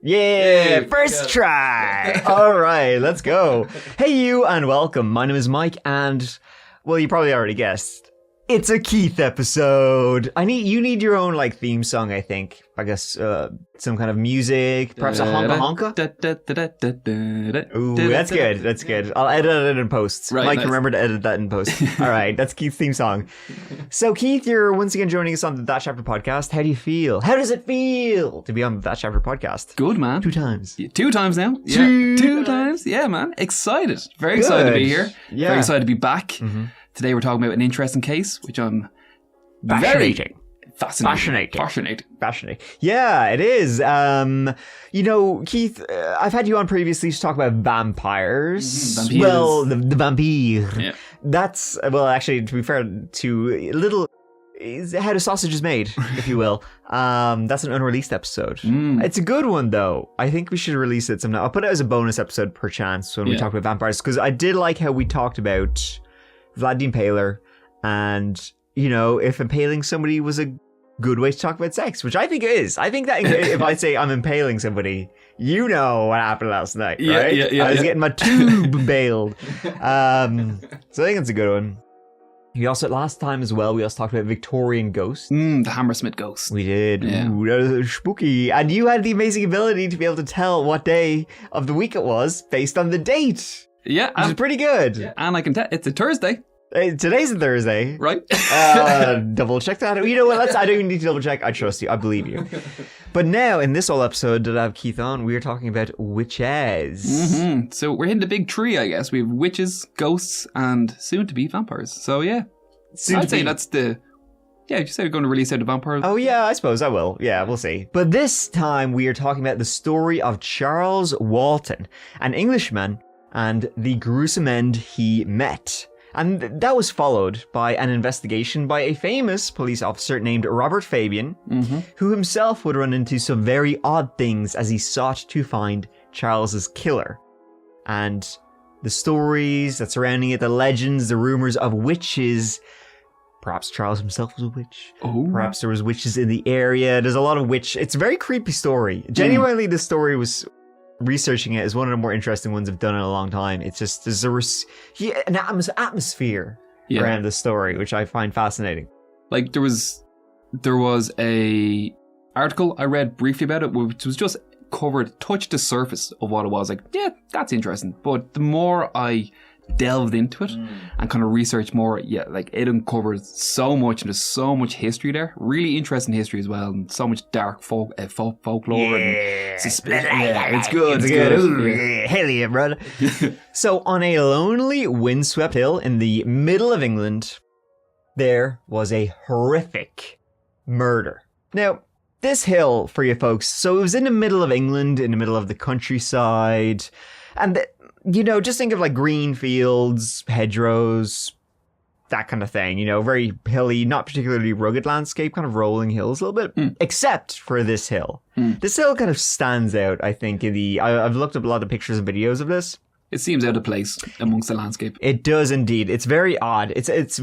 Yeah, first try. All right, let's go. Hey, you, and welcome. My name is Mike, and, well, you probably already guessed. It's a Keith episode. You need your own, like, theme song, I think. I guess, some kind of music, perhaps a honka honka. Ooh, that's good. That's good. I'll edit it in post. Right, Mike, nice. remember to edit that in post. All right, that's Keith's theme song. So, Keith, you're once again joining us on the That Chapter podcast. How do you feel? How does it feel to be on the That Chapter podcast? Good, man. 2 times. Yeah, 2 times now. Yeah. 2 times. Yeah, man. Excited. Very excited to be here. Yeah. Very excited to be back. Mm-hmm. Today we're talking about an interesting case, which I'm Fascinating. Fascinating. Yeah, it is. Keith, I've had you on previously to talk about vampires. Vampires. Well, the vampire. Yeah. That's, well, actually, to be fair, how the sausage is made, if you will. That's an unreleased episode. It's a good one, though. I think we should release it sometime. I'll put it as a bonus episode per chance when we talk about vampires, because I did like how we talked about Vlad the Impaler, and, if impaling somebody was a good way to talk about sex, which I think it is. I think that if I say I'm impaling somebody, you know what happened last night, right? Yeah, I was getting my tube bailed. So I think it's a good one. Last time as well, we also talked about Victorian ghosts. The Hammersmith ghost. We did. Yeah. Ooh, that was spooky. And you had the amazing ability to be able to tell what day of the week it was based on the date. Yeah. Which is pretty good. Yeah, and I can tell it's a Thursday. Hey, today's a Thursday. Right. Double check that. You know what? I don't even need to double check. I trust you. I believe you. But now, in this whole episode that I have Keith on, we are talking about witches. Mm-hmm. So we're hitting the big tree, I guess. We have witches, ghosts, and soon-to-be vampires. So yeah. I'd say that's the... Yeah, you said you're going to release out the vampires. Oh yeah, I suppose I will. Yeah, we'll see. But this time we are talking about the story of Charles Walton, an Englishman, and the gruesome end he met. And that was followed by an investigation by a famous police officer named Robert Fabian, who himself would run into some very odd things as he sought to find Charles's killer. And the stories that surrounding it, the legends, the rumors of witches. Perhaps Charles himself was a witch. Oh. Perhaps there was witches in the area. There's a lot of witch. It's a very creepy story. Genuinely, this story was... Researching it is one of the more interesting ones I've done in a long time. It's just, there's an atmosphere around the story, which I find fascinating. Like, there was a article I read briefly about it, which was just touched the surface of what it was. Like, yeah, that's interesting. But the more I delved into it and kind of researched more, it uncovers so much, and there's so much history there. Really interesting history as well, and so much dark folklore and suspicion. Yeah, it's good. It's good. Ooh, yeah. Hell yeah, brother. So on a lonely, windswept hill in the middle of England, there was a horrific murder. Now, this hill, for you folks, so it was in the middle of England, in the middle of the countryside, and just think of like green fields, hedgerows, that kind of thing, very hilly, not particularly rugged landscape, kind of rolling hills a little bit, except for this hill. This hill kind of stands out, I think, I've looked up a lot of pictures and videos of this. It seems out of place amongst the landscape. It does indeed. It's very odd. It's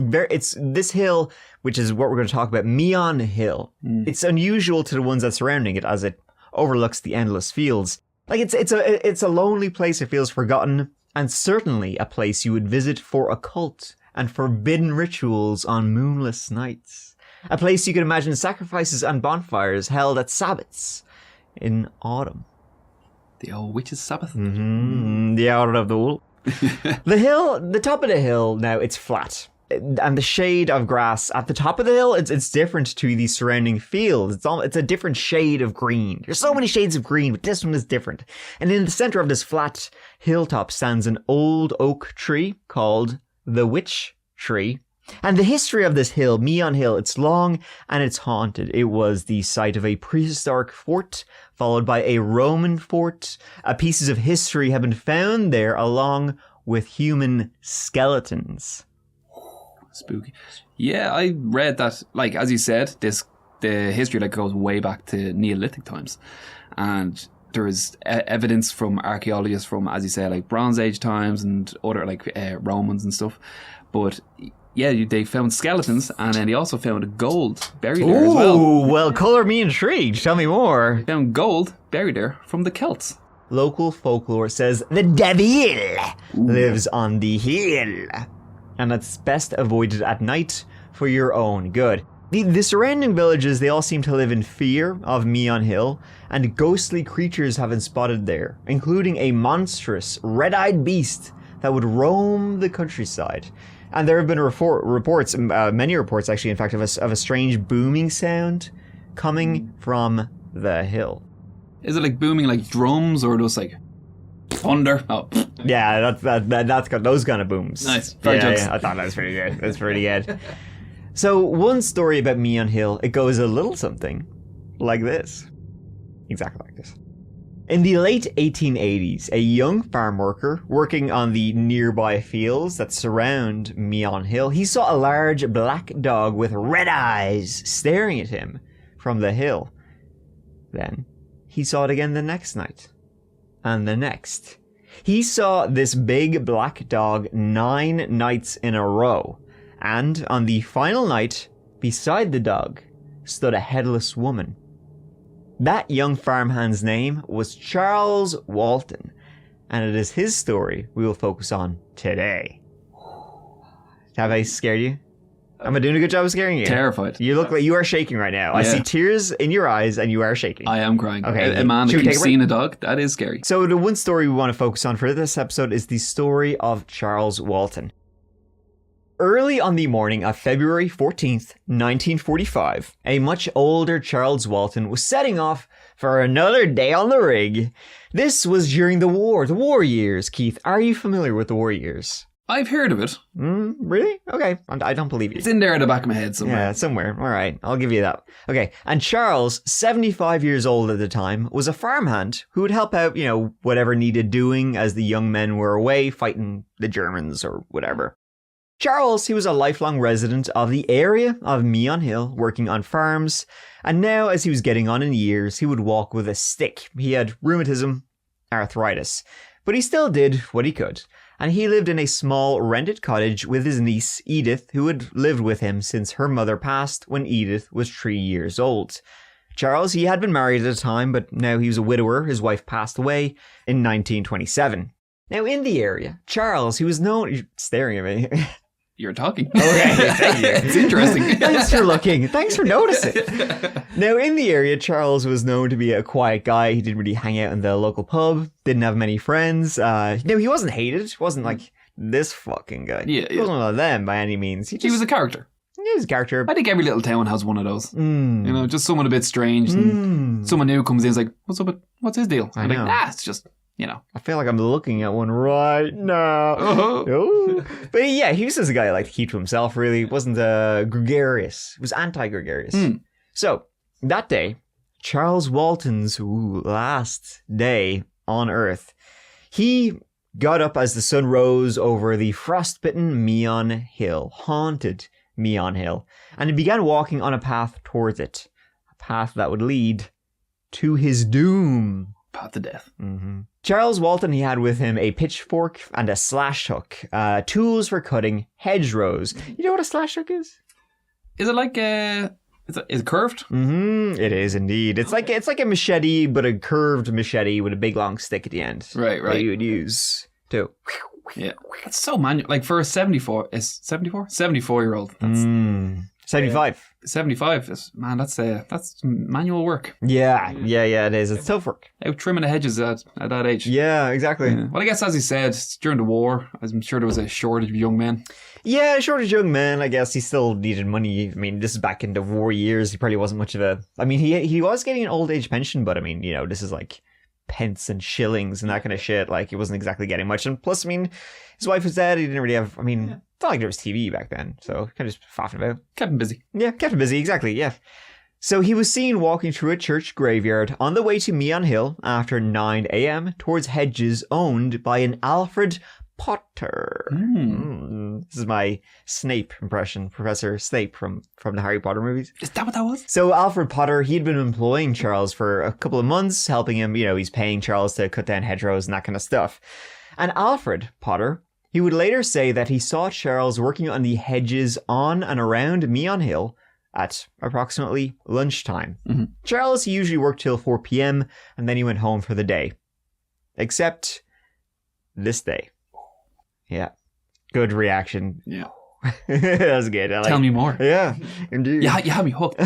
this hill, which is what we're going to talk about, Meon Hill. It's unusual to the ones that surrounding it, as it overlooks the endless fields. Like, it's a lonely place. It feels forgotten, and certainly a place you would visit for occult and forbidden rituals on moonless nights. A place you could imagine sacrifices and bonfires held at Sabbaths in autumn. The old witch's Sabbath. The hour of the wool. The top of the hill, now, it's flat. And the shade of grass at the top of the hill, it's different to the surrounding fields. It's a different shade of green. There's so many shades of green, but this one is different. And in the center of this flat hilltop stands an old oak tree called the Witch Tree. And the history of this hill, Meon Hill, it's long and it's haunted. It was the site of a prehistoric fort, followed by a Roman fort. Pieces of history have been found there along with human skeletons. Spooky. Yeah, I read that, like, as you said, the history goes way back to Neolithic times. And there is evidence from archaeologists from, as you said, like Bronze Age times and other, like, Romans and stuff. But they found skeletons, and then they also found gold buried there as well. Ooh, well, color me intrigued. Tell me more. They found gold buried there from the Celts. Local folklore says the devil lives on the hill, and it's best avoided at night for your own good. The surrounding villages, they all seem to live in fear of Meon Hill, and ghostly creatures have been spotted there, including a monstrous, red-eyed beast that would roam the countryside. And there have been reports, many reports actually, in fact, of a strange booming sound coming from the hill. Is it like booming like drums, or just like thunder? Oh. Yeah, that's got those kind of booms. Nice. Jokes. Yeah, I thought that was pretty good. That's pretty good. So one story about Meon Hill, it goes a little something like this. Exactly like this. In the late 1880s, a young farm worker working on the nearby fields that surround Meon Hill, he saw a large black dog with red eyes staring at him from the hill. Then he saw it again the next night, and the next. He saw this big black dog 9 nights in a row, and on the final night, beside the dog, stood a headless woman. That young farmhand's name was Charles Walton, and it is his story we will focus on today. Have I scared you? Am I doing a good job of scaring you? Terrified. You look like you are shaking right now. I see tears in your eyes and you are shaking. I am crying. Okay. A man that keeps seeing a dog, that is scary. So the one story we want to focus on for this episode is the story of Charles Walton. Early on the morning of February 14th, 1945, a much older Charles Walton was setting off for another day on the rig. This was during the war years. Keith, are you familiar with the war years? I've heard of it. Really? Okay. I don't believe you. It's in there at the back of my head somewhere. Yeah, somewhere. All right. I'll give you that. Okay. And Charles, 75 years old at the time, was a farmhand who would help out, whatever needed doing as the young men were away fighting the Germans or whatever. Charles, he was a lifelong resident of the area of Meon Hill, working on farms, and now as he was getting on in years, he would walk with a stick. He had rheumatism, arthritis, but he still did what he could, and he lived in a small rented cottage with his niece, Edith, who had lived with him since her mother passed when Edith was 3 years old. Charles, he had been married at the time, but now he was a widower. His wife passed away in 1927. Now, in the area, Charles, he was known... You're staring at me. You're talking. Okay, thank you. It's interesting. Thanks for looking. Thanks for noticing. Now, in the area, Charles was known to be a quiet guy. He didn't really hang out in the local pub. Didn't have many friends. He wasn't hated. He wasn't like this fucking guy. Yeah. He wasn't one of them by any means. He was a character. He was a character. I think every little town has one of those. Just someone a bit strange. And someone new comes in and is like, what's his deal? I'm like, it's just... I feel like I'm looking at one right now. Oh. But yeah, he was just a guy who liked to keep to himself, really. He wasn't gregarious. He was anti-gregarious. So, that day, Charles Walton's last day on Earth, he got up as the sun rose over the frostbitten Meon Hill, haunted Meon Hill, and he began walking on a path towards it. A path that would lead to his doom. Path to death. Charles Walton, he had with him a pitchfork and a slash hook, tools for cutting hedgerows. You know what a slash hook is? Is it like is it curved? It is indeed. It's like a machete, but a curved machete with a big long stick at the end. Right. That you would use to. Yeah, it's so manual. Like for a 74-year-old. That's 75. 75. That's manual work. Yeah, it is. It's tough work. Out trimming the hedges at that age. Yeah, exactly. Yeah. Well, I guess as he said, during the war, I'm sure there was a shortage of young men. Yeah, a shortage of young men. I guess he still needed money. I mean, this is back in the war years. He probably wasn't much of a... I mean, he was getting an old age pension, but I mean, this is like pence and shillings and that kind of shit. Like, he wasn't exactly getting much. And plus, I mean, his wife was dead. He didn't really have... I mean... It's not like there was TV back then, so kind of just faffing about. Kept him busy. Yeah, kept him busy, exactly, yeah. So he was seen walking through a church graveyard on the way to Meon Hill after 9 a.m. towards hedges owned by an Alfred Potter. This is my Snape impression, Professor Snape from the Harry Potter movies. Is that what that was? So Alfred Potter, he'd been employing Charles for a couple of months, helping him, he's paying Charles to cut down hedgerows and that kind of stuff. And Alfred Potter... He would later say that he saw Charles working on the hedges on and around Meon Hill at approximately lunchtime. Mm-hmm. Charles usually worked till 4 p.m. and then he went home for the day. Except this day. Yeah. Good reaction. Yeah. That was good. Tell me more. Yeah, indeed. Yeah, you had me hooked.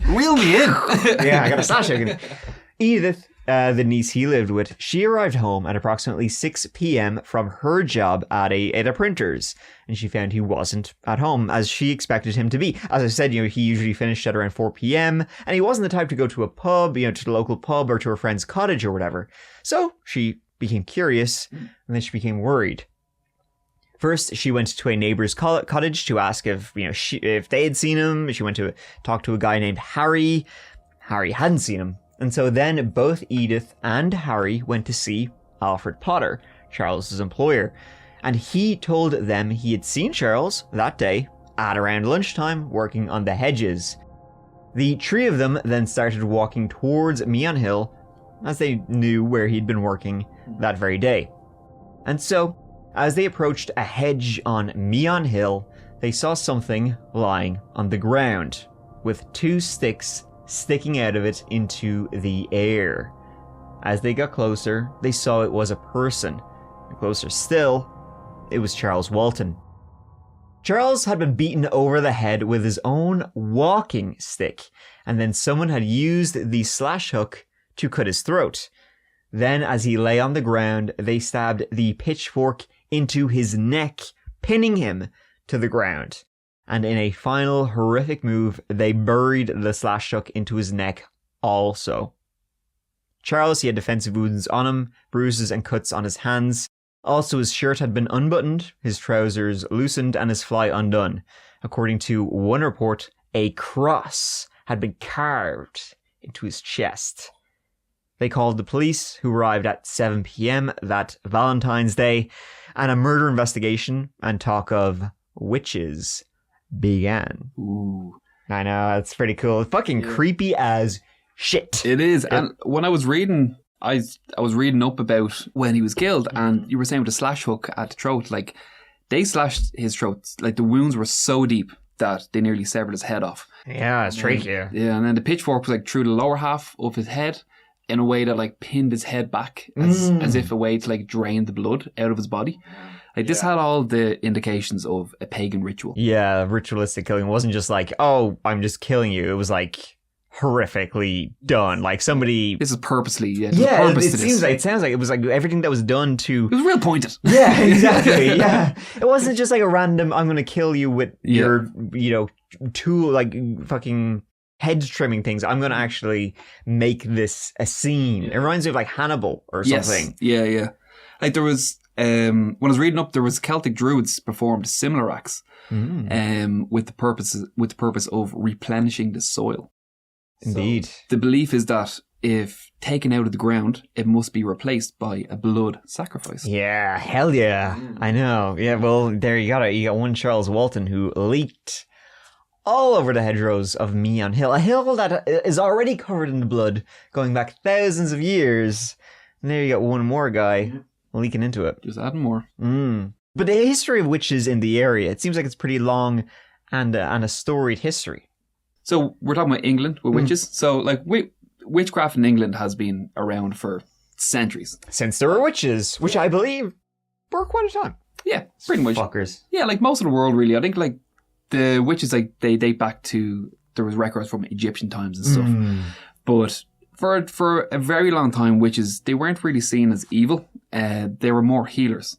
Reel me in. Yeah, I got a slash hook. Edith, the niece he lived with, she arrived home at approximately 6 p.m. from her job at a printer's, and she found he wasn't at home as she expected him to be. As I said, he usually finished at around 4 p.m. and he wasn't the type to go to a pub, to the local pub or to her friend's cottage or whatever. So she became curious, and then she became worried. First, she went to a neighbor's cottage to ask if they had seen him. She went to talk to a guy named Harry. Harry hadn't seen him. And so then both Edith and Harry went to see Alfred Potter, Charles's employer. And he told them he had seen Charles that day at around lunchtime working on the hedges. The three of them then started walking towards Meon Hill as they knew where he'd been working that very day. And so, as they approached a hedge on Meon Hill, they saw something lying on the ground, with 2 sticks sticking out of it into the air. As they got closer, they saw it was a person. And closer still, it was Charles Walton. Charles had been beaten over the head with his own walking stick, and then someone had used the slash hook to cut his throat. Then, as he lay on the ground, they stabbed the pitchfork into his neck, pinning him to the ground. And in a final horrific move, they buried the slash hook into his neck also. Charles, he had defensive wounds on him, bruises and cuts on his hands. Also, his shirt had been unbuttoned, his trousers loosened, and his fly undone. According to one report, a cross had been carved into his chest. They called the police, who arrived at 7 p.m. that Valentine's Day, and a murder investigation and talk of witches began. Ooh. I know, it's pretty cool. It's fucking creepy as shit. It is. And when I was reading, I was reading up about when he was killed, and you were saying with a slash hook at the throat, like, they slashed his throat, like the wounds were so deep that they nearly severed his head off. Yeah, it's trachea. Yeah, and then the pitchfork was like through the lower half of his head, in a way that like pinned his head back as if a way to like drain the blood out of his body. Like this had all the indications of a pagan ritual. Yeah, ritualistic killing. It wasn't just like, oh, I'm just killing you. It was like horrifically done. Like somebody... This is purposely, it sounds like it was like everything that was done to... It was real pointed. Yeah, exactly. Yeah. It wasn't just like a random, I'm going to kill you with your, tool, like fucking... head trimming things. I'm going to actually make this a scene. It reminds me of like Hannibal or something. Yes. Yeah. Like there was, when I was reading up, there was Celtic druids performed similar acts with the purpose of replenishing the soil. Indeed. So the belief is that if taken out of the ground, it must be replaced by a blood sacrifice. Yeah, hell yeah. I know. Yeah, well, there you got it. You got one Charles Walton who leaked all over the hedgerows of Meon Hill, a hill that is already covered in blood, going back thousands of years. And there you got one more guy leaking into it. Just adding more. But the history of witches in the area, it seems like it's pretty long and a storied history. So we're talking about England with witches. So like witchcraft in England has been around for centuries. Since there were witches, which I believe were quite a time. Yeah, pretty much. Fuckers. Yeah, like most of the world really. I think like the witches, like they date back to, there was records from Egyptian times and stuff. But for a very long time, witches, they weren't really seen as evil. They were more healers.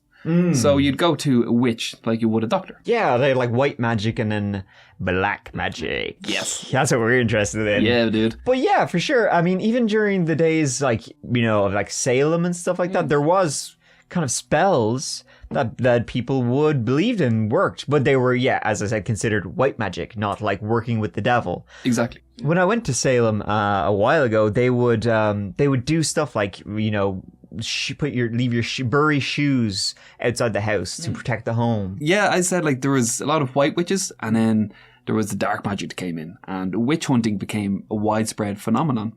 So you'd go to a witch like you would a doctor. Yeah, they had like white magic and then black magic. Yes. That's what we're interested in. Yeah, dude. But yeah, for sure. I mean, even during the days like, of like Salem and stuff like that, there was kind of spells that people would believed in worked, but they were, as I said, considered white magic, not like working with the devil. Exactly. When I went to Salem a while ago, they would do stuff like bury shoes outside the house to protect the home. Yeah, I said like there was a lot of white witches, and then there was the dark magic that came in, and witch hunting became a widespread phenomenon,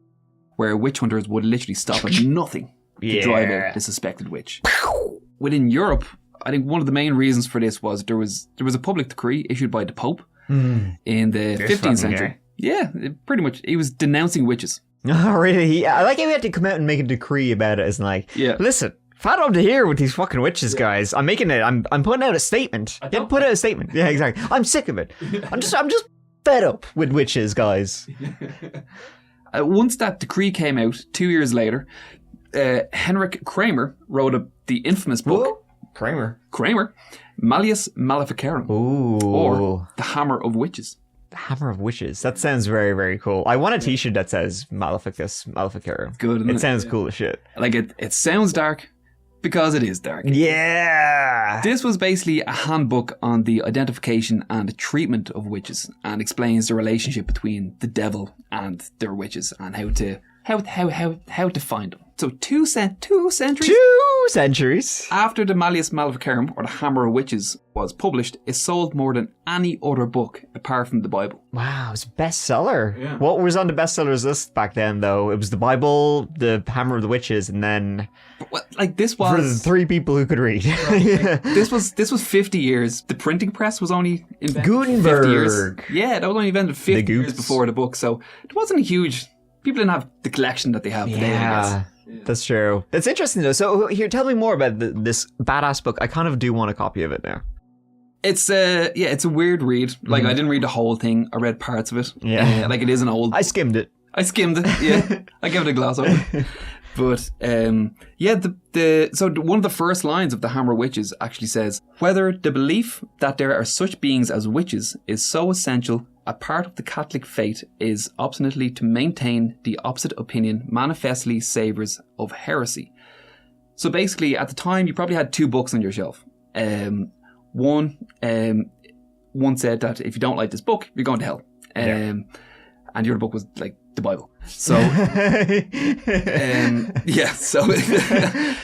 where witch hunters would literally stop at nothing to drive out the suspected witch. Within Europe, I think one of the main reasons for this was there was a public decree issued by the Pope in the 15th century. Yeah, pretty much. He was denouncing witches. Oh, really? I like how he had to come out and make a decree about it. It's like, listen, if I don't hear with these fucking witches, guys, I'm making it. I'm putting out a statement. Yeah, put out a statement. Yeah, exactly. I'm sick of it. I'm just fed up with witches, guys. Once that decree came out, 2 years later, Henrik Kramer wrote the infamous book. Kramer, Malleus Maleficarum. Ooh. Or The Hammer of Witches. The Hammer of Witches. That sounds very, very cool. I want a t-shirt that says Maleficarum. Good, isn't it? It sounds cool as shit. Like, it sounds dark because it is dark. Yeah! This was basically a handbook on the identification and treatment of witches and explains the relationship between the devil and their witches and how to find them. So two centuries? 2 centuries. After the Malleus Maleficarum, or the Hammer of Witches, was published, it sold more than any other book apart from the Bible. Wow, it's a bestseller. Yeah. What was on the bestsellers list back then, though? It was the Bible, the Hammer of the Witches, and then... This for the was... 3 people who could read. This was 50 years. The printing press was only invented Gutenberg. 50 years. Yeah, that was only invented 50 years Goots. before the book, so it wasn't a huge... People didn't have the collection that they have today, I guess. That's true. It's interesting though. So here, tell me more about this badass book. I kind of do want a copy of it now. It's a weird read. Like I didn't read the whole thing. I read parts of it. Yeah. Like it is an old. I skimmed it. Yeah. I gave it a glass over. But so one of the first lines of The Hammer of Witches actually says, whether the belief that there are such beings as witches is so essential a part of the Catholic faith is obstinately to maintain the opposite opinion manifestly savours of heresy. So basically, at the time, you probably had 2 books on your shelf. One said that if you don't like this book, you're going to hell. And the other book was like the Bible. So, so they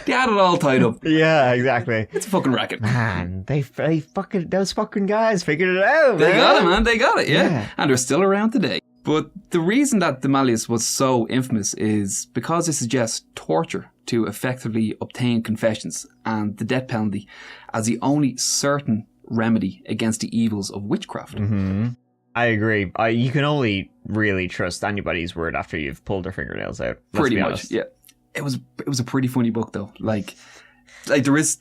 had it all tied up. Yeah, exactly. It's a fucking racket. Man, those fucking guys figured it out, They man. got it, man. They got it, yeah. And they're still around today. But the reason that the Malleus was so infamous is because it suggests torture to effectively obtain confessions and the death penalty as the only certain remedy against the evils of witchcraft. Mm-hmm. I agree. You can only really trust anybody's word after you've pulled their fingernails out. Pretty much, yeah. It was a pretty funny book though. Like there is,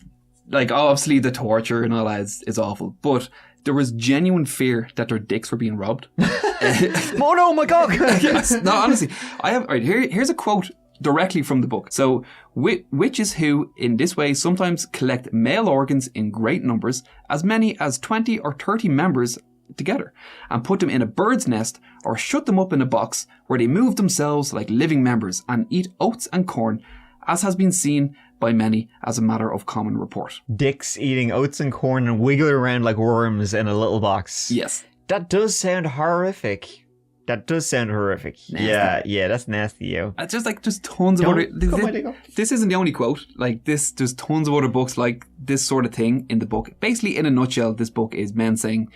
like, obviously the torture and all that is awful, but there was genuine fear that their dicks were being robbed. Oh no, my God! Yes. No, honestly, I have. Right, here's a quote directly from the book. So, witches who, in this way, sometimes collect male organs in great numbers, as many as 20 or 30 members together, and put them in a bird's nest or shut them up in a box where they move themselves like living members and eat oats and corn, as has been seen by many as a matter of common report. Dicks eating oats and corn and wiggling around like worms in a little box. Yes. That does sound horrific. Nasty. Yeah, that's nasty, yo. It's just like there's tons of other... This isn't the only quote. Like this, there's tons of other books like this sort of thing in the book. Basically, in a nutshell, this book is men saying,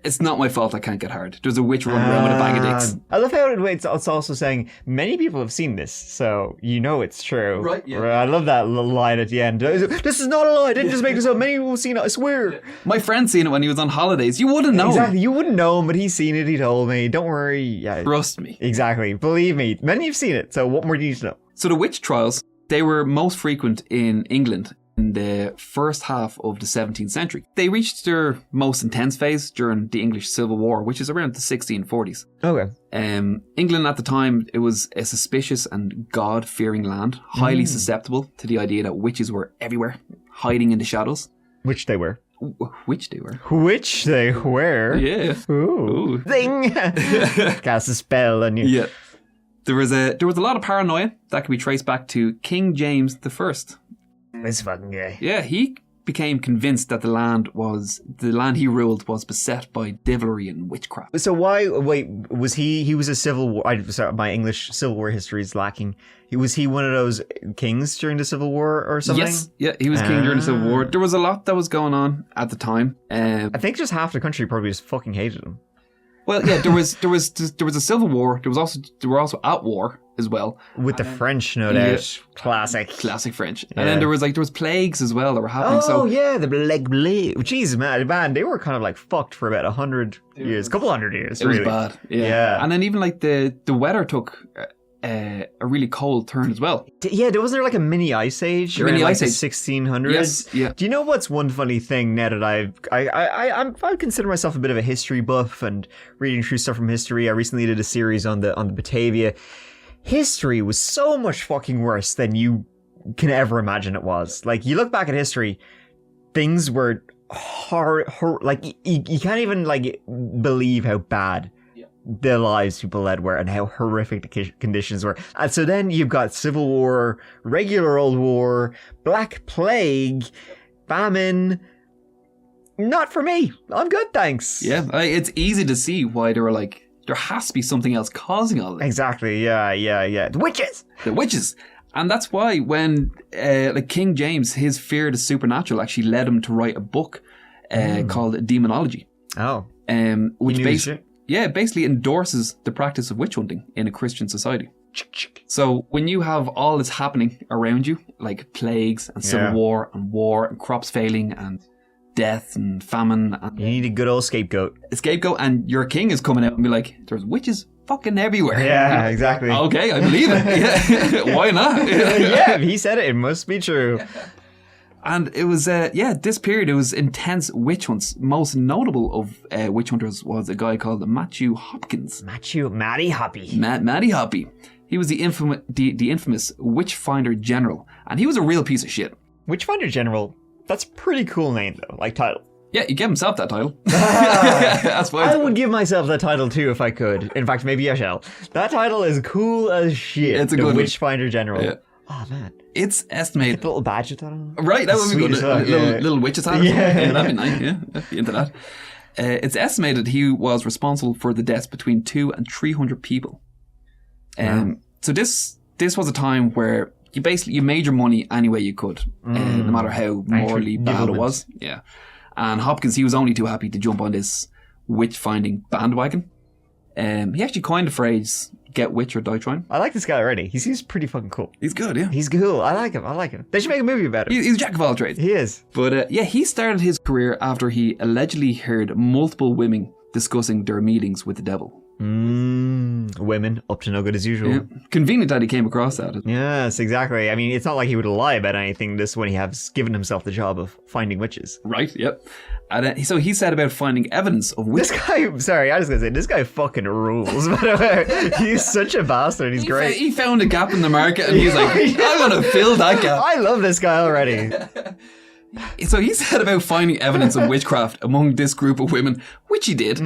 it's not my fault I can't get hard. There's a witch running around with a bag of dicks. I love how it's also saying many people have seen this, so you know it's true. Right, yeah. I love that little line at the end. This is not a lie. I didn't just make this up. Many people have seen it, I swear. My friend seen it when he was on holidays. You wouldn't know. Exactly. You wouldn't know him, but he's seen it. He told me. Don't worry. Yeah. Trust me. Exactly. Believe me. Many have seen it, so what more do you need to know? So the witch trials, they were most frequent in England in the first half of the 17th century. They reached their most intense phase during the English Civil War, which is around the 1640s. Okay. England at the time, it was a suspicious and God-fearing land, highly susceptible to the idea that witches were everywhere, hiding in the shadows. Which they were. Which they were. Which they were. Yeah. Ooh. Zing! Cast a spell on you. Yeah. There was a lot of paranoia that can be traced back to King James I. This fucking guy. Yeah, he became convinced that the land he ruled was beset by devilry and witchcraft. So was he was a civil war, sorry, my English Civil War history is lacking. Was he one of those kings during the Civil War or something? Yes, yeah, he was king during the Civil War. There was a lot that was going on at the time. I think just half the country probably just fucking hated him. Well, yeah, there was a civil war. They were also at war as well. With the French, no Yeah. doubt. Classic. Classic French. Yeah. And then there was plagues as well that were happening. Oh, yeah, the Black Plague. Jeez, man, they were kind of like fucked for about 100 years, couple hundred years, It really. was bad. Yeah. Yeah. And then even like the weather took a really cold turn as well. Yeah, wasn't there like a mini ice age around Mini like ice the age. 1600s? Yes, yeah. Do you know what's one funny thing now that I consider myself a bit of a history buff and reading through stuff from history. I recently did a series on the Batavia. History was so much fucking worse than you can ever imagine it was. Like, you look back at history, things were like you can't even like believe how bad the lives people led were and how horrific the conditions were. And so then you've got Civil War, regular old war, Black Plague, famine. Not for me. I'm good, thanks. Yeah, it's easy to see why they were like, there has to be something else causing all this. Exactly, yeah. The witches! The witches. And that's why when like King James, his fear of the supernatural actually led him to write a book called Demonology. Oh. Which He knew his shit. basically endorses the practice of witch hunting in a Christian society. So when you have all this happening around you, like plagues and civil war and crops failing and death and famine and You need a good old scapegoat. a scapegoat, and your king is coming out and be like, there's witches fucking everywhere. Yeah, exactly. Okay, I believe it. Yeah. Why not? Yeah, if he said it, it must be true. And it was, this period, it was intense witch hunts. Most notable of witch hunters was a guy called Matthew Hopkins. Matty Hoppy. Matty Hoppy. He was the infamous Witchfinder General, and he was a real piece of shit. Witchfinder General, that's a pretty cool name though, like title. Yeah, he gave himself that title. That's why. I would give myself that title too if I could. In fact, maybe I shall. That title is cool as shit. It's a the good one. Witchfinder General. Yeah. Oh man. It's estimated. A little badge with that on. Right, that would be Sweet good. as fuck, Little witch's hat. Yeah. Yeah, that'd be nice. Yeah, I'd be into that. It's estimated he was responsible for the deaths between 200 and 300 people. So this was a time where you made your money any way you could, no matter how morally bad it was. Yeah. And Hopkins, he was only too happy to jump on this witch finding bandwagon. He actually coined the phrase "get witch or die trying." I like this guy already. He seems pretty fucking cool. He's good, yeah. He's cool. I like him. They should make a movie about him. He's a jack of all trades. He is. But he started his career after he allegedly heard multiple women discussing their meetings with the devil. Women up to no good as usual. Yeah. Convenient that he came across that. Yes, exactly. I mean, it's not like he would lie about anything this when he has given himself the job of finding witches. Right, yep. And so he said about finding evidence of This witchcraft. guy, sorry, I was going to say, this guy fucking rules. By the way, he's such a bastard. He's great. He found a gap in the market and he's like, I'm going to fill that gap. I love this guy already. So he said about finding evidence of witchcraft among this group of women, which he did.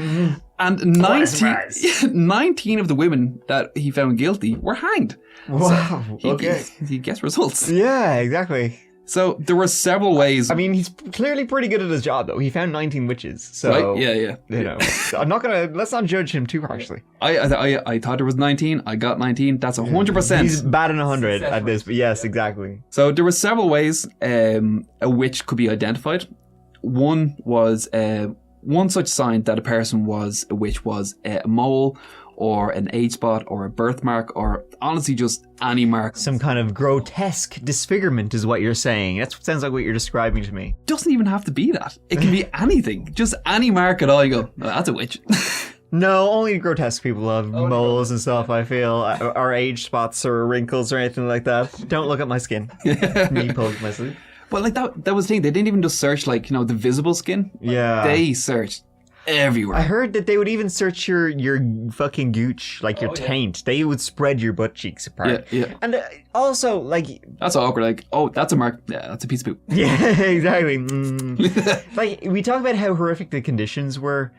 And 19 of the women that he found guilty were hanged. Wow. So Okay. he gets results. Yeah, exactly. So there were several ways. I mean, he's clearly pretty good at his job, though. He found 19 witches. So, Right? Yeah. You know, let's not judge him too harshly. I thought there was 19. I got 19. That's 100%. He's batting 100 at this. But yes, exactly. So there were several ways a witch could be identified. One was one such sign that a person was a witch was a mole or an age spot or a birthmark or honestly just any mark. Some kind of grotesque disfigurement is what you're saying. That sounds like what you're describing to me. Doesn't even have to be that. It can be anything. Just any mark at all. You go, oh, that's a witch. No, only grotesque people have moles and stuff, I feel. Or age spots or wrinkles or anything like that. Don't look at my skin. Me poke my sleeve. Well, like that was the thing. They didn't even just search like, the visible skin. Yeah. They searched everywhere. I heard that they would even search your fucking gooch, like your taint. They would spread your butt cheeks apart. Yeah. And also, like... That's awkward. Like, oh, that's a mark. Yeah, that's a piece of poop. Yeah, exactly. Like, we talk about how horrific the conditions were.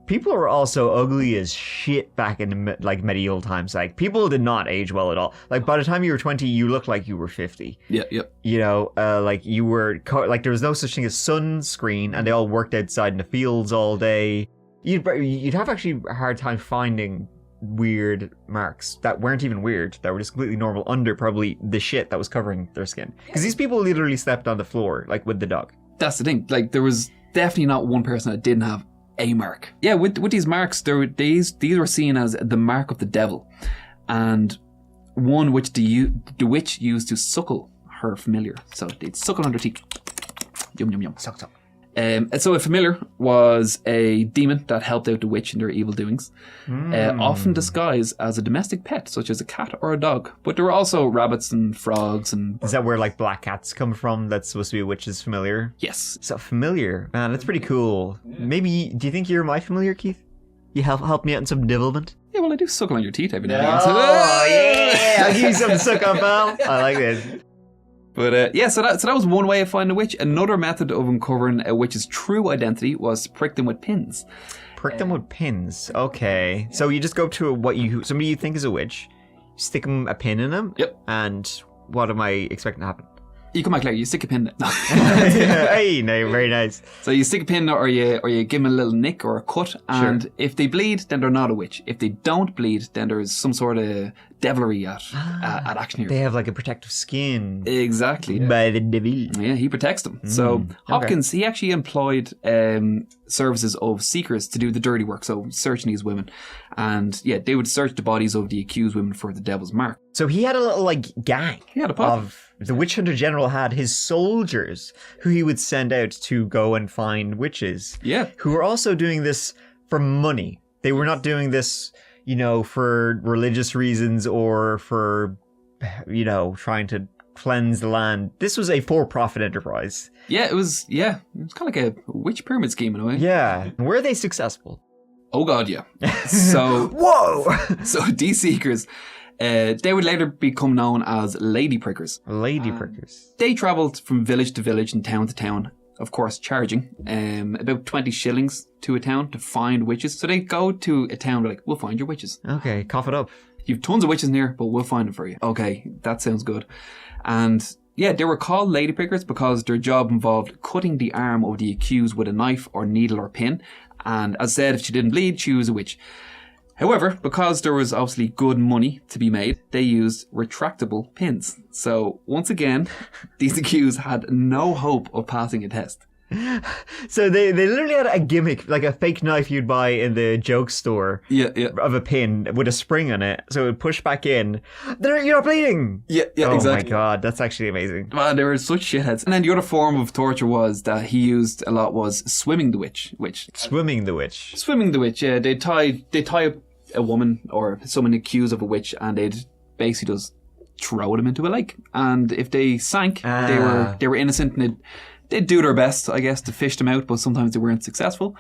People were also ugly as shit back in medieval times. Like, people did not age well at all. Like, by the time you were 20, you looked like you were 50. Yeah. You know, like you were there was no such thing as sunscreen, and they all worked outside in the fields all day. You'd have actually a hard time finding weird marks that weren't even weird, that were just completely normal under probably the shit that was covering their skin. Because these people literally slept on the floor, like with the dog. That's the thing. Like, there was definitely not one person that didn't have a mark. Yeah, with these marks, these were seen as the mark of the devil. And one which the witch used to suckle her familiar. So they'd suckle on their teeth. Yum, yum, yum. Suck, suck. And so a familiar was a demon that helped out the witch in their evil doings, often disguised as a domestic pet, such as a cat or a dog. But there were also rabbits and frogs and... Is that where like black cats come from? That's supposed to be a witch's familiar? Yes. So familiar. Man, that's pretty cool. Maybe, do you think you're my familiar, Keith? You help me out in some devilment? Yeah, well, I do suckle on your teeth every now and again. Oh, yeah! I'll give you some suck on, pal. I like this. But so that was one way of finding a witch. Another method of uncovering a witch's true identity was to prick them with pins. Prick them with pins. Okay. So you just go up to somebody you think is a witch, stick a pin in them. Yep. And what am I expecting to happen? You come back later, you stick a pin. Hey, no, very nice. So you stick a pin or you give them a little nick or a cut, and if they bleed, then they're not a witch. If they don't bleed, then there's some sort of devilry at action here. They have like a protective skin. Exactly. By the devil. Yeah, he protects them. So Hopkins, he actually employed services of seekers to do the dirty work, so searching these women. And yeah, they would search the bodies of the accused women for the devil's mark. So he had a little like gang. He had a pop. The witch hunter general had his soldiers who he would send out to go and find witches. Yeah. Who were also doing this for money. They were not doing this, for religious reasons or for, trying to cleanse the land. This was a for-profit enterprise. Yeah, it was kind of like a witch pyramid scheme in a way. Yeah. Were they successful? Oh God, yeah. So whoa. So these seekers, they would later become known as lady prickers. Lady prickers. They travelled from village to village and town to town, of course charging about 20 shillings to a town to find witches. So they go to a town, they're like, we'll find your witches. Okay, cough it up. You've tons of witches in here, but we'll find them for you. Okay, that sounds good. And yeah, they were called lady prickers because their job involved cutting the arm of the accused with a knife or needle or pin. And as said, if she didn't bleed, she was a witch. However, because there was obviously good money to be made, they used retractable pins. So once again, these accused had no hope of passing a test. So they literally had a gimmick, like a fake knife you'd buy in the joke store. Yeah. Of a pin with a spring on it, so it would push back in. You're not bleeding. Yeah, oh exactly. Oh my God, that's actually amazing. Man, they were such shitheads. And then the other form of torture that he used a lot was swimming the witch. Swimming the witch. Swimming the witch. Yeah, they tie up a woman or someone accused of a witch, and they'd basically just throw them into a lake. And if they sank, they were innocent, and they'd do their best, I guess, to fish them out, but sometimes they weren't successful.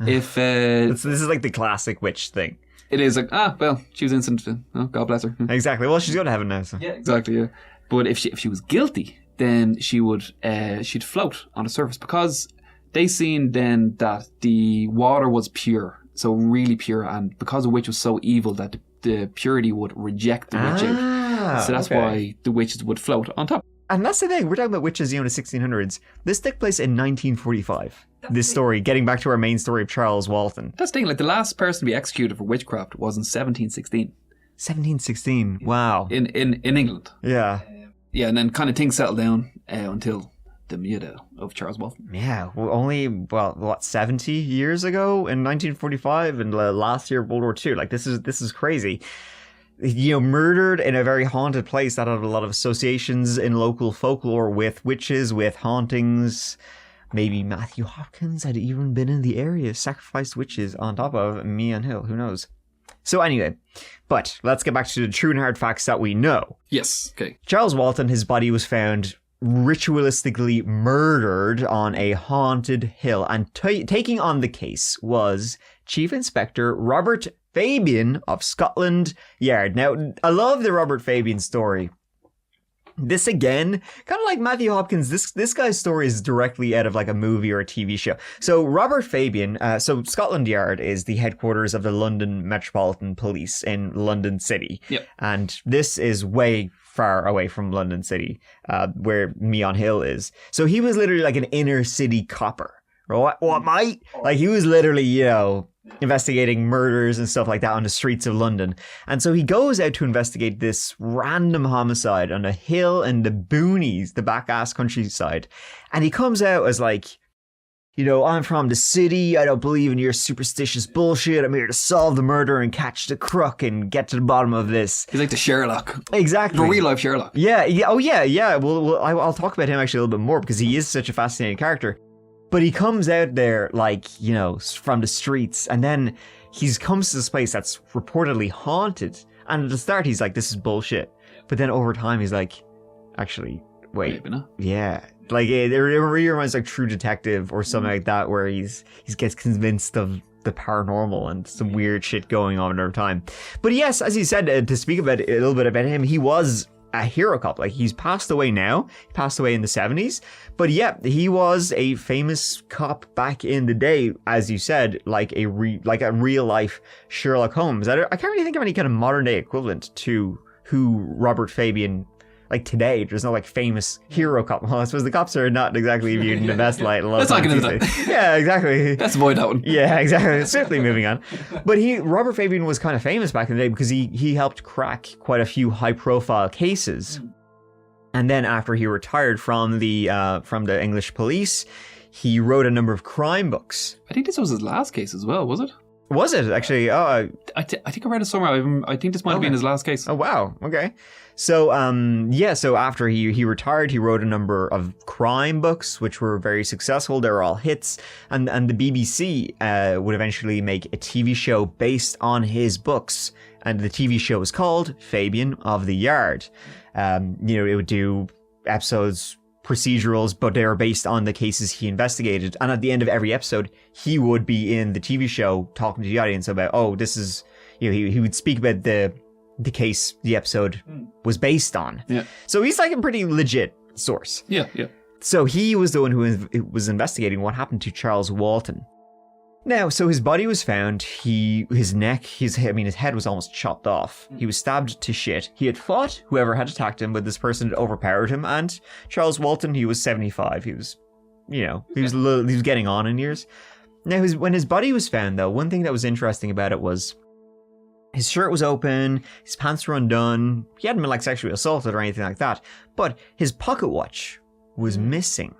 If this is like the classic witch thing. It is like, well, she was innocent. Oh, God bless her. Exactly. Well, she's going to heaven now. So. Yeah, exactly. Yeah. But if she was guilty, then she'd float on the surface, because they seen then that the water was pure, so really pure, and because the witch was so evil that the purity would reject the witch out. So that's why the witches would float on top. And that's the thing, we're talking about witches, in the 1600s. This took place in 1945. This story, getting back to our main story of Charles Walton. That's the thing, like the last person to be executed for witchcraft was in 1716. 1716, wow. In England. Yeah. Yeah, and then kind of things settled down until the murder of Charles Walton. Yeah, only 70 years ago in 1945, and last year World War II. Like this is crazy. Murdered in a very haunted place that had a lot of associations in local folklore with witches, with hauntings. Maybe Matthew Hopkins had even been in the area, sacrificed witches on top of Meon Hill. Who knows? So anyway, but let's get back to the true and hard facts that we know. Yes. Okay. Charles Walton, his body was found ritualistically murdered on a haunted hill, and taking on the case was Chief Inspector Robert Fabian of Scotland Yard. Now, I love the Robert Fabian story. This again, kind of like Matthew Hopkins, this guy's story is directly out of like a movie or a TV show. So Robert Fabian, so Scotland Yard is the headquarters of the London Metropolitan Police in London City. Yep. And this is way far away from London City, where Meon Hill is. So he was literally like an inner city copper. What mate? Like he was literally, investigating murders and stuff like that on the streets of London. And so he goes out to investigate this random homicide on a hill in the boonies, the back-ass countryside. And he comes out as like, I'm from the city. I don't believe in your superstitious bullshit. I'm here to solve the murder and catch the crook and get to the bottom of this. He's like the Sherlock. Exactly. The real life Sherlock. Yeah. Oh, yeah. Well, I'll talk about him actually a little bit more because he is such a fascinating character. But he comes out there like, from the streets, and then he comes to this place that's reportedly haunted. And at the start, he's like, this is bullshit. But then over time, he's like, actually, wait. Maybe not. Yeah. Like, it really reminds like True Detective or something like that, where he gets convinced of the paranormal and some weird shit going on over time. But yes, as you said, to speak about a little bit about him, he was a hero cop. Like, he's passed away now. He passed away in the 70s. But yeah, he was a famous cop back in the day, as you said, like a real life Sherlock Holmes. I can't really think of any kind of modern day equivalent to who Robert Fabian, like today, there's no like famous hero cop. Well, I suppose the cops are not exactly viewed in the best light. Let's not get into that. Yeah, exactly. Let's avoid that one. Yeah, exactly. Swiftly moving on. But Robert Fabian was kind of famous back in the day because he helped crack quite a few high profile cases. And then after he retired from the English police, he wrote a number of crime books. I think this was his last case as well, was it? Was it actually? Oh, I think I read it somewhere. I think this might have been his last case. Oh wow. Okay. So so after he retired, he wrote a number of crime books, which were very successful. They were all hits, and the BBC would eventually make a TV show based on his books, and the TV show was called Fabian of the Yard. It would do episodes, procedurals, but they were based on the cases he investigated. And at the end of every episode, he would be in the TV show talking to the audience about, this is, he would speak about the case the episode was based on. Yeah. So he's like a pretty legit source. Yeah. So he was the one who was investigating what happened to Charles Walton. Now, so his body was found. His head was almost chopped off. He was stabbed to shit. He had fought whoever had attacked him, but this person had overpowered him. And Charles Walton, he was 75. He was, he was getting on in years. Now, when his body was found, though, one thing that was interesting about it was his shirt was open, his pants were undone. He hadn't been like sexually assaulted or anything like that, but his pocket watch was missing.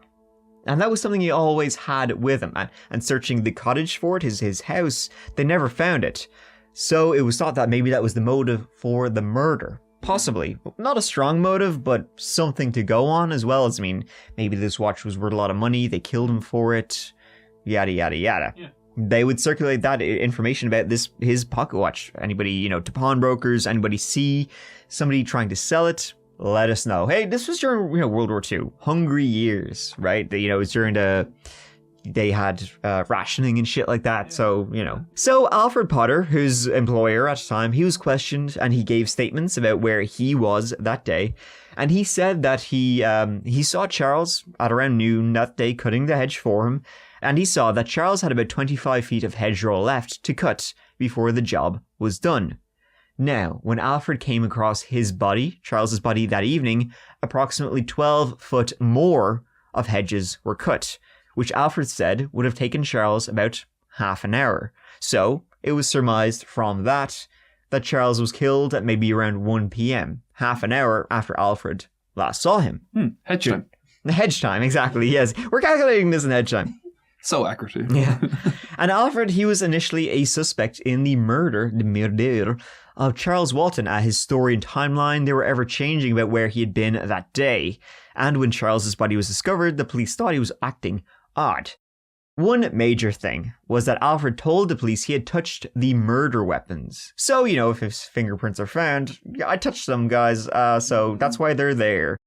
And that was something he always had with him. And searching the cottage for it, his house, they never found it. So it was thought that maybe that was the motive for the murder. Possibly. Not a strong motive, but something to go on as well. As maybe this watch was worth a lot of money. They killed him for it. Yada, yada, yada. Yeah. They would circulate that information about his pocket watch. Anybody, to pawnbrokers, anybody see somebody trying to sell it, let us know. Hey, this was during World War II, hungry years, right? It was during they had rationing and shit like that. So So Alfred Potter, whose employer at the time, he was questioned and he gave statements about where he was that day. And he said that he saw Charles at around noon that day cutting the hedge for him. And he saw that Charles had about 25 feet of hedgerow left to cut before the job was done. Now, when Alfred came across Charles's body that evening, approximately 12 foot more of hedges were cut, which Alfred said would have taken Charles about half an hour. So, it was surmised from that Charles was killed at maybe around 1 p.m., half an hour after Alfred last saw him. Hedge time. Hedge time, exactly, yes. We're calculating this in hedge time. So accurate. Yeah. And Alfred, he was initially a suspect in the murder of Charles Walton. His story and timeline, they were ever changing about where he had been that day. And when Charles's body was discovered, the police thought he was acting odd. One major thing was that Alfred told the police he had touched the murder weapons. So, if his fingerprints are found, I touched them, guys, so that's why they're there.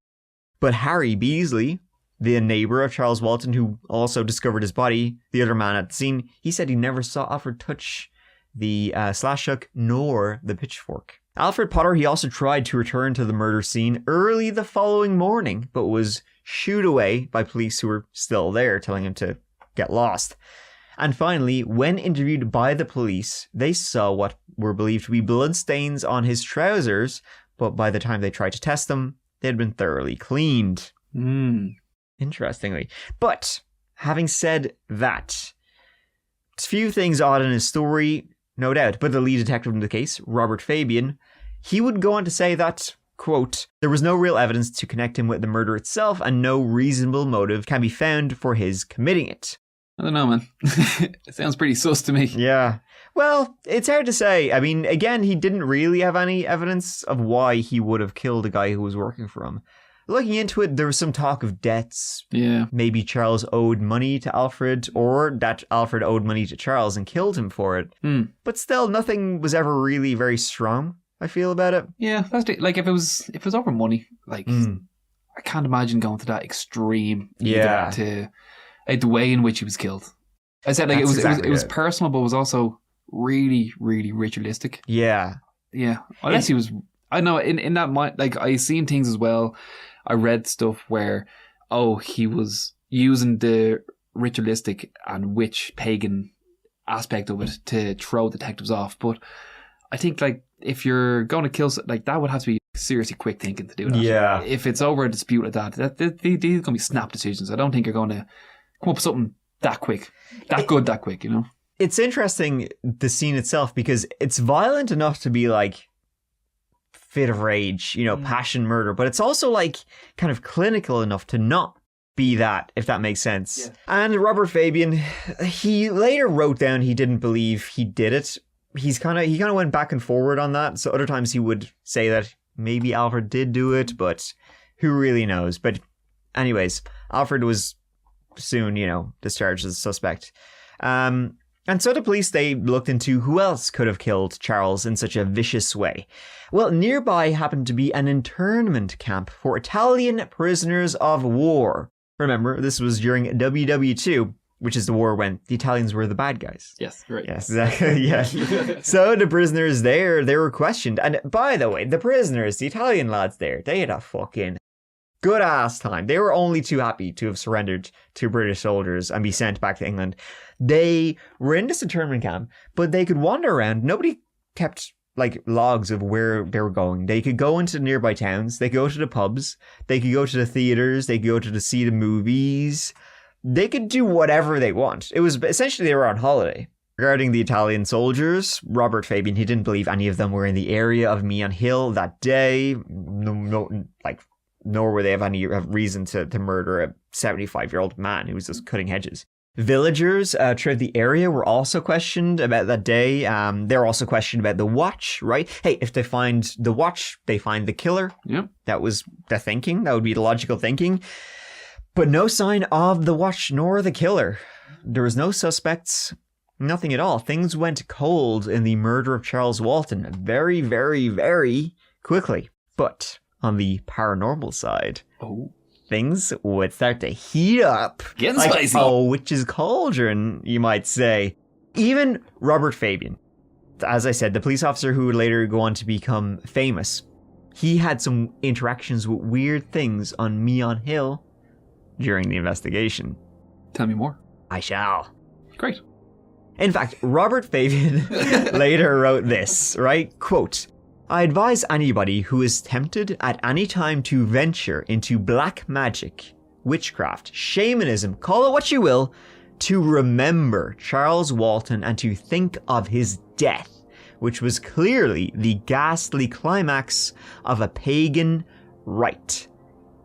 But Harry Beasley, the neighbor of Charles Walton, who also discovered his body, the other man at the scene, he said he never saw Alfred touch the slash hook nor the pitchfork. Alfred Potter, he also tried to return to the murder scene early the following morning, but was shooed away by police who were still there, telling him to get lost. And finally, when interviewed by the police, they saw what were believed to be bloodstains on his trousers, but by the time they tried to test them, they had been thoroughly cleaned. Interestingly. But, having said that, a few things odd in his story, no doubt, but the lead detective in the case, Robert Fabian, he would go on to say that, quote, there was no real evidence to connect him with the murder itself and no reasonable motive can be found for his committing it. I don't know, man. It sounds pretty sus to me. Yeah. Well, it's hard to say. I mean, again, he didn't really have any evidence of why he would have killed a guy who was working for him. Looking into it, there was some talk of debts. Yeah. Maybe Charles owed money to Alfred, or that Alfred owed money to Charles and killed him for it. But still, nothing was ever really very strong, I feel, about it. Yeah, that's it. Like, if it was over money, like, I can't imagine going to that extreme. Yeah. To the way in which he was killed. I said, like, it was personal, but it was also really, really ritualistic. Yeah. Yeah. Unless he was, I know, in that mind, like, I seen things as well. I read stuff where, he was using the ritualistic and witch pagan aspect of it to throw detectives off. But I think, like, if you're going to kill, like, that would have to be seriously quick thinking to do that. Yeah. If it's over a dispute like that, these are going to be snap decisions. I don't think you're going to come up with something that quick, that quick, you know? It's interesting, the scene itself, because it's violent enough to be like fit of rage, you know, passion murder, but it's also like kind of clinical enough to not be that, if that makes sense. Yeah. And Robert Fabian, he later wrote down he didn't believe he did it. He kind of went back and forward on that. So other times he would say that maybe Alfred did do it, but who really knows? But anyways, Alfred was soon, you know, discharged as a suspect. And so the police, they looked into who else could have killed Charles in such a vicious way. Well, nearby happened to be an internment camp for Italian prisoners of war. Remember, this was during WW2, which is the war when the Italians were the bad guys. Yes, right. Yes, exactly. Yeah. So the prisoners there, they were questioned. And by the way, the prisoners, the Italian lads there, they had a fucking good ass time. They were only too happy to have surrendered to British soldiers and be sent back to England. They were in this internment camp, but they could wander around. Nobody kept like logs of where they were going. They could go into nearby towns. They could go to the pubs. They could go to the theaters. They could go to see the movies. They could do whatever they want. It was essentially they were on holiday. Regarding the Italian soldiers, Robert Fabian, he didn't believe any of them were in the area of Meon Hill that day. Nor were they have any reason to murder a 75-year-old man who was just cutting hedges. Villagers throughout the area were also questioned about that day. They were also questioned about the watch, right? Hey, if they find the watch, they find the killer. Yep. That was the thinking. That would be the logical thinking. But no sign of the watch nor the killer. There was no suspects. Nothing at all. Things went cold in the murder of Charles Walton very, very, very quickly. But on the paranormal side, things would start to heat up. Getting spicy. Witch's cauldron, you might say. Even Robert Fabian, as I said, the police officer who would later go on to become famous, he had some interactions with weird things on Meon Hill during the investigation. Tell me more. I shall. Great. In fact, Robert Fabian later wrote this, right? Quote, I advise anybody who is tempted at any time to venture into black magic, witchcraft, shamanism, call it what you will, to remember Charles Walton and to think of his death, which was clearly the ghastly climax of a pagan rite.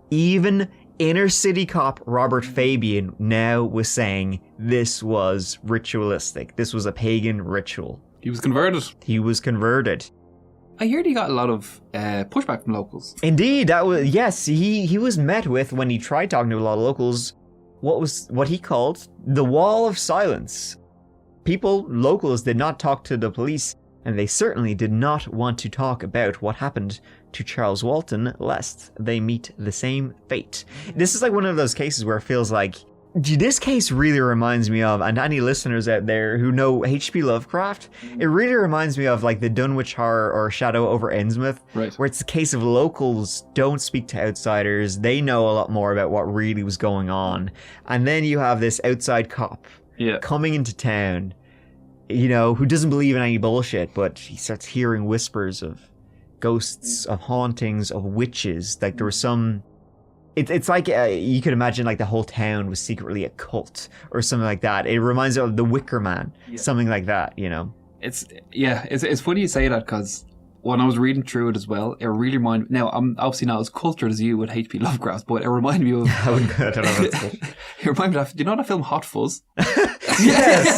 Even inner city cop Robert Fabian now was saying this was ritualistic. This was a pagan ritual. He was converted. He was converted. I heard he got a lot of pushback from locals. Indeed, that was yes. He was met with, when he tried talking to a lot of locals, what he called the wall of silence. Locals did not talk to the police, and they certainly did not want to talk about what happened to Charles Walton, lest they meet the same fate. This is like one of those cases where it feels like, this case really reminds me of, and any listeners out there who know H.P. Lovecraft, it really reminds me of like the Dunwich Horror or Shadow over Innsmouth, right, where it's a case of locals don't speak to outsiders. They know a lot more about what really was going on. And then you have this outside cop coming into town, you know, who doesn't believe in any bullshit, but he starts hearing whispers of ghosts, of hauntings, of witches. Like there was some... It's like you could imagine like the whole town was secretly a cult or something like that. It reminds me of the Wicker Man, something like that, you know. It's funny you say that, because when I was reading through it as well, it really reminded me. Now I'm obviously not as cultured as you with H.P. Lovecraft, but it reminded me of I don't know. You remind me of, do you know that film Hot Fuzz? yes.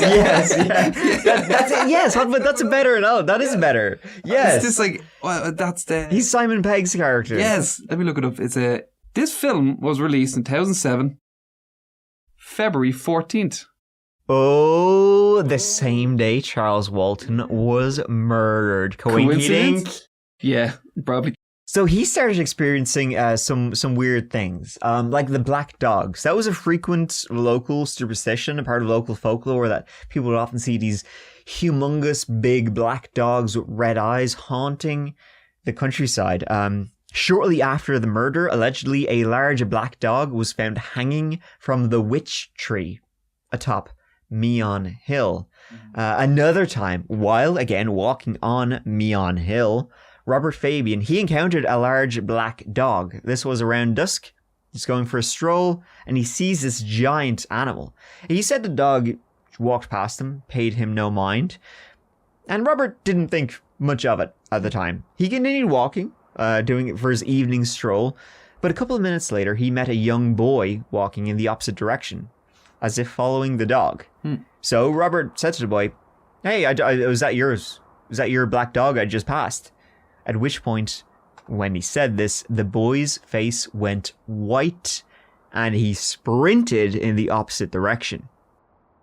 That's it. Yes, but that's a better. No, that is better. Yes. It's just like, well, that's the... He's Simon Pegg's character. Yes. Let me look it up. This film was released in 2007, February 14th. Oh, the same day Charles Walton was murdered. Coincidence? Yeah, probably. So he started experiencing some weird things, like the black dogs. That was a frequent local superstition, a part of local folklore, that people would often see these humongous big black dogs with red eyes haunting the countryside. Shortly after the murder, allegedly a large black dog was found hanging from the witch tree atop Meon Hill. Another time, while again walking on Meon Hill, Robert Fabian, he encountered a large black dog. This was around dusk. He's going for a stroll and he sees this giant animal. He said the dog walked past him, paid him no mind, and Robert didn't think much of it at the time. He continued walking, doing it for his evening stroll, but a couple of minutes later he met a young boy walking in the opposite direction, as if following the dog. So Robert said to the boy, "Hey, was that yours? Was that your black dog I just passed?" At which point, when he said this, the boy's face went white and he sprinted in the opposite direction.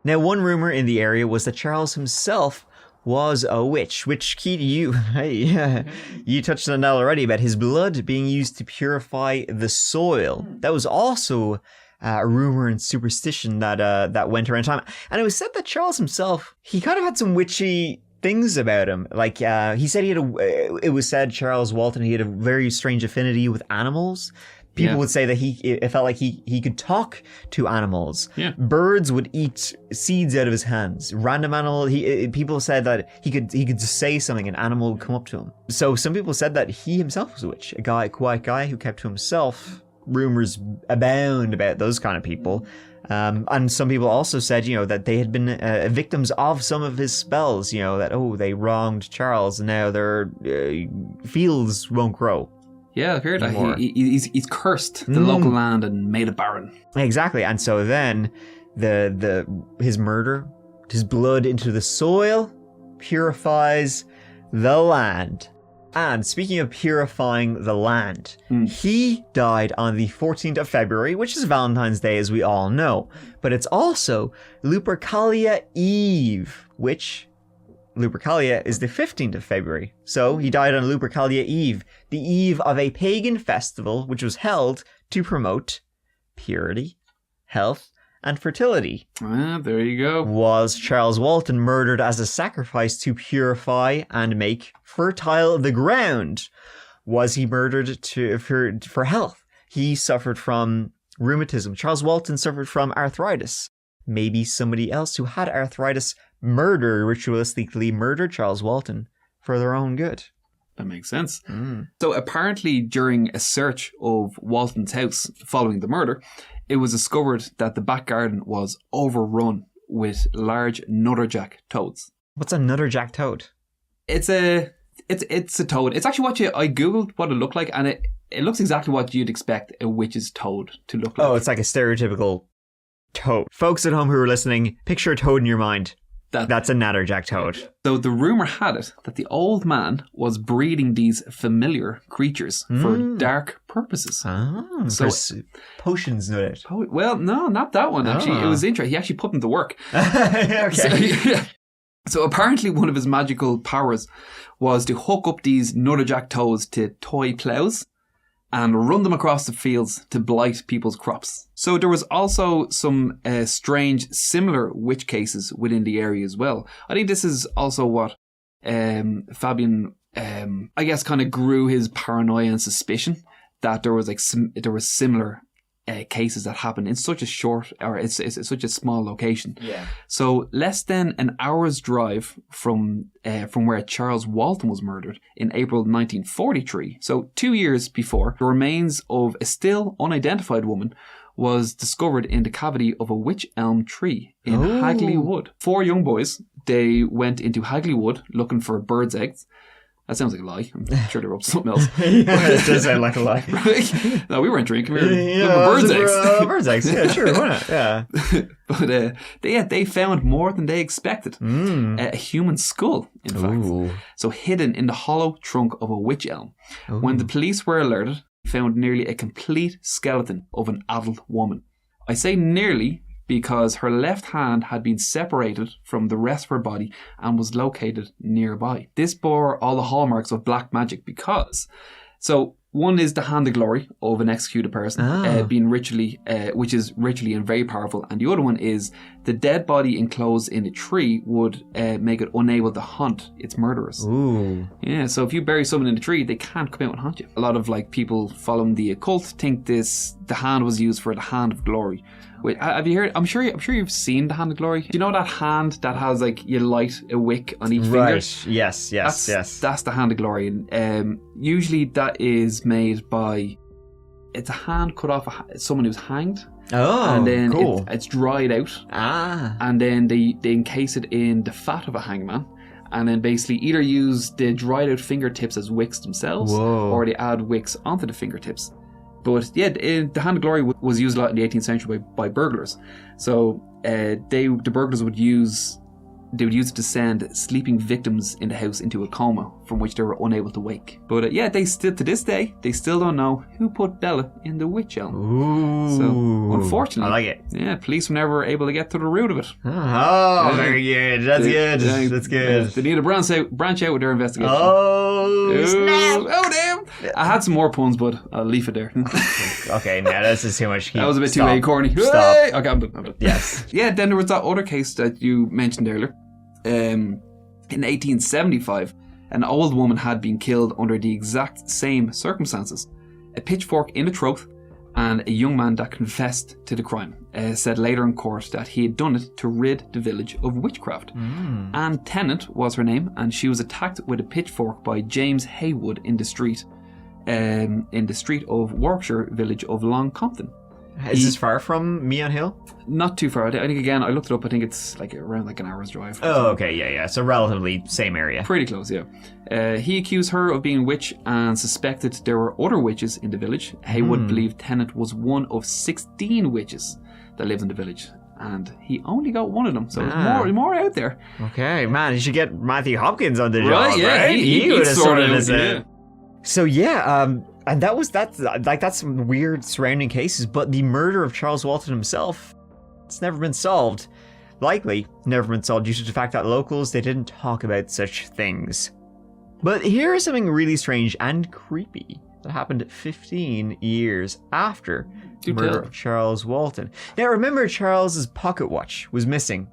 Now, one rumor in the area was that Charles himself was a witch, which, key to you, hey, you touched on that already, about his blood being used to purify the soil. That was also a rumor and superstition that went around time. And it was said that Charles himself, he kind of had some witchy things about him. Like, he said it was said, Charles Walton, he had a very strange affinity with animals. People would say that it felt like he could talk to animals. Yeah. Birds would eat seeds out of his hands. Random animal, people said that he could just say something, an animal would come up to him. So some people said that he himself was a witch, a quiet guy who kept to himself. Rumors abound about those kind of people. And some people also said, that they had been victims of some of his spells, that, they wronged Charles and now their fields won't grow. Yeah, I've heard that. He's cursed the local land and made it barren. Exactly. And so then his murder, his blood into the soil, purifies the land. And speaking of purifying the land, he died on the 14th of February, which is Valentine's Day, as we all know. But it's also Lupercalia Eve, which Lupercalia is the 15th of February. So he died on Lupercalia Eve, the eve of a pagan festival which was held to promote purity, health, and fertility. There you go. Was Charles Walton murdered as a sacrifice to purify and make fertile the ground? Was he murdered for health? He suffered from rheumatism. Charles Walton suffered from arthritis. Maybe somebody else who had arthritis ritualistically murdered Charles Walton for their own good. That makes sense. So apparently during a search of Walton's house following the murder, it was discovered that the back garden was overrun with large nutterjack toads. What's a nutterjack toad? It's a toad. It's actually I googled what it looked like, and it looks exactly what you'd expect a witch's toad to look like. Oh, it's like a stereotypical toad. Folks at home who are listening, picture a toad in your mind. That's a natterjack toad. So the rumour had it that the old man was breeding these familiar creatures for dark purposes. Oh, so potions, no doubt. Well, no, not that one, actually. It was interesting. He actually put them to work. Okay. So apparently one of his magical powers was to hook up these nutterjack toads to toy ploughs and run them across the fields to blight people's crops. So there was also some strange, similar witch cases within the area as well. I think this is also what Fabian, I guess, kind of grew his paranoia and suspicion that there was there were similar cases that happened in such a short, or it's such a small location. Yeah. So less than an hour's drive from where Charles Walton was murdered in April 1943. So 2 years before, the remains of a still unidentified woman was discovered in the cavity of a wych elm tree in Hagley Wood. 4 young boys, they went into Hagley Wood looking for birds' eggs. That sounds like a lie. I'm sure they were up to something else. Yeah, it does sound like a lie. Right? No, we weren't drinking. We were looking for birds' eggs. Birds' eggs. Yeah, sure. Why not? Yeah. But they found more than they expected. A human skull, in fact. Ooh. So hidden in the hollow trunk of a wych elm. Ooh. When the police were alerted, they found nearly a complete skeleton of an adult woman. I say nearly because her left hand had been separated from the rest of her body and was located nearby. This bore all the hallmarks of black magic because... So, one is the hand of glory of an executed person being ritually, which is ritually and very powerful. And the other one is the dead body enclosed in a tree would make it unable to hunt its murderers. Ooh. Yeah, so if you bury someone in a tree, they can't come out and hunt you. A lot of people following the occult think the hand was used for the hand of glory. Wait, have you heard? I'm sure you've seen the hand of glory. Do you know that hand that has you light a wick on each finger? Right. Yes. That's the hand of glory. And usually that is made by. It's a hand cut off someone who's hanged. Oh, and then cool. It's dried out. And then they encase it in the fat of a hangman. And then basically either use the dried out fingertips as wicks themselves, or they add wicks onto the fingertips. But yeah, the hand of glory was used a lot in the 18th century by burglars. So the burglars would use it to send sleeping victims in the house into a coma from which they were unable to wake. But they still, to this day, they still don't know who put Bella in the wych elm. Ooh. So unfortunately, I like it. Yeah, police were never able to get to the root of it. Oh, very good. That's good. That's good. They need to branch out with their investigation. Oh, snap. Oh, damn. I had some more puns, but I'll leave it there. Okay, now this is too much. That was a bit too corny. Stop. Hey! Okay, I'm done. Yes. Yeah, then there was that other case that you mentioned earlier. In 1875, an old woman had been killed under the exact same circumstances. A pitchfork in the throat, and a young man that confessed to the crime said later in court that he had done it to rid the village of witchcraft. Anne Tennant was her name, and she was attacked with a pitchfork by James Haywood in the street of Warwickshire village of Long Compton. Is this far from Meon Hill? Not too far. I think, again, I looked it up. I think it's around an hour's drive. Oh, okay. Yeah. So relatively same area. Pretty close, yeah. He accused her of being a witch and suspected there were other witches in the village. Haywood believed Tennant was one of 16 witches that lived in the village. And he only got one of them. So there's more out there. Okay, man. You should get Matthew Hopkins on the job, right? Yeah, right? He would have sorted it out. So, and that's some weird surrounding cases, but the murder of Charles Walton himself, it's never been solved. Likely never been solved due to the fact that locals, they didn't talk about such things. But here is something really strange and creepy that happened 15 years after the murder of Charles Walton. Now remember, Charles's pocket watch was missing.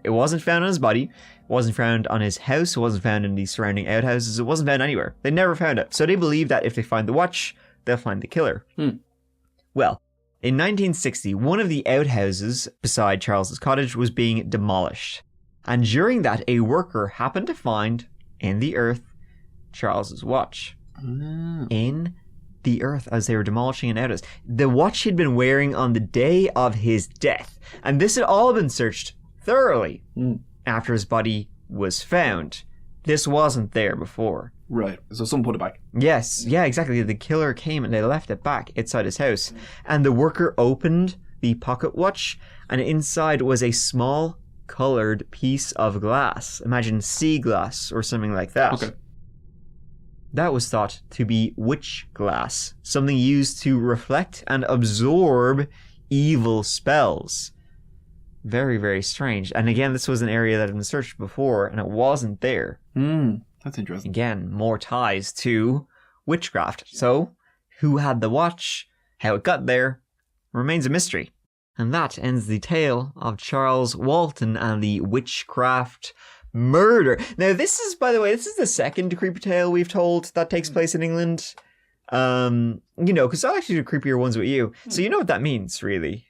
It wasn't found on his body. It wasn't found on his house. It wasn't found in the surrounding outhouses. It wasn't found anywhere. They never found it. So they believe that if they find the watch, they'll find the killer. Well, in 1960, one of the outhouses beside Charles's cottage was being demolished. And during that, a worker happened to find in the earth Charles's watch. In the earth as they were demolishing an outhouse. The watch he'd been wearing on the day of his death. And this had all been searched thoroughly after his body was found. This wasn't there before. Right. So someone put it back. Yes. Yeah, exactly. The killer came and they left it back inside his house. And the worker opened the pocket watch, and inside was a small colored piece of glass. Imagine sea glass or something like that. Okay. That was thought to be witch glass, something used to reflect and absorb evil spells. Very, very strange. And again, this was an area that had been searched before, and it wasn't there. That's interesting. Again, more ties to witchcraft. So, who had the watch? How it got there? Remains a mystery. And that ends the tale of Charles Walton and the witchcraft murder. Now, this is, by the way, this is the second creepy tale we've told that takes place in England. Because I'll actually do creepier ones with you. So you know what that means, really.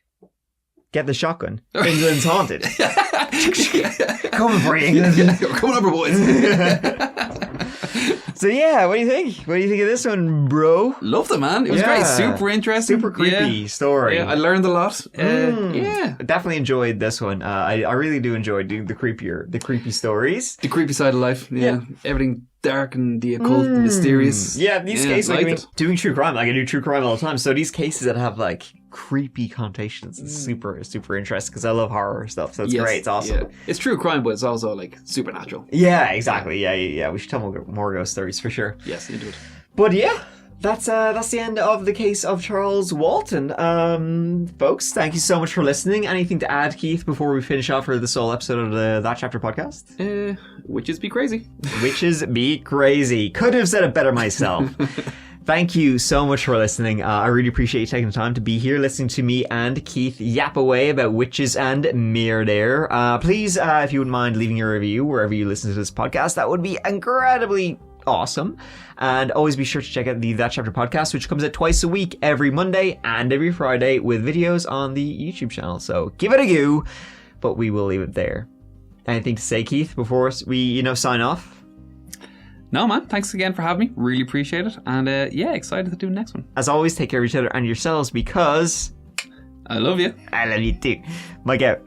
Get the shotgun. England's haunted. Coming for you, England. We're coming over, boys. So yeah, what do you think? What do you think of this one, bro? Loved it, man. It was great. Super interesting. Super creepy story. Yeah, I learned a lot. I definitely enjoyed this one. I really do enjoy doing the creepy stories. The creepy side of life. Yeah. Everything dark and the occult, the mysterious. Yeah, these cases, like, doing true crime, like I do true crime all the time. So these cases that have like creepy connotations is super interesting because I love horror stuff. So it's great. It's awesome. Yeah. It's true crime, but it's also like supernatural. Yeah, exactly. Yeah. We should tell more ghost stories for sure. Yes, into it. But yeah. That's the end of the case of Charles Walton. Folks, thank you so much for listening. Anything to add, Keith, before we finish off for the sole episode of the That Chapter podcast? Witches be crazy. Witches be crazy. Could have said it better myself. Thank you so much for listening. I really appreciate you taking the time to be here, listening to me and Keith yap away about witches and murder. Please, if you wouldn't mind leaving a review wherever you listen to this podcast, that would be incredibly awesome. And always be sure to check out the That Chapter podcast, which comes out twice a week, every Monday and every Friday, with videos on the YouTube channel. So give it a go, but we will leave it there. Anything to say, Keith, before we sign off? No, man. Thanks again for having me. Really appreciate it. And excited to do the next one. As always, take care of each other and yourselves, because I love you. I love you too. Mike out.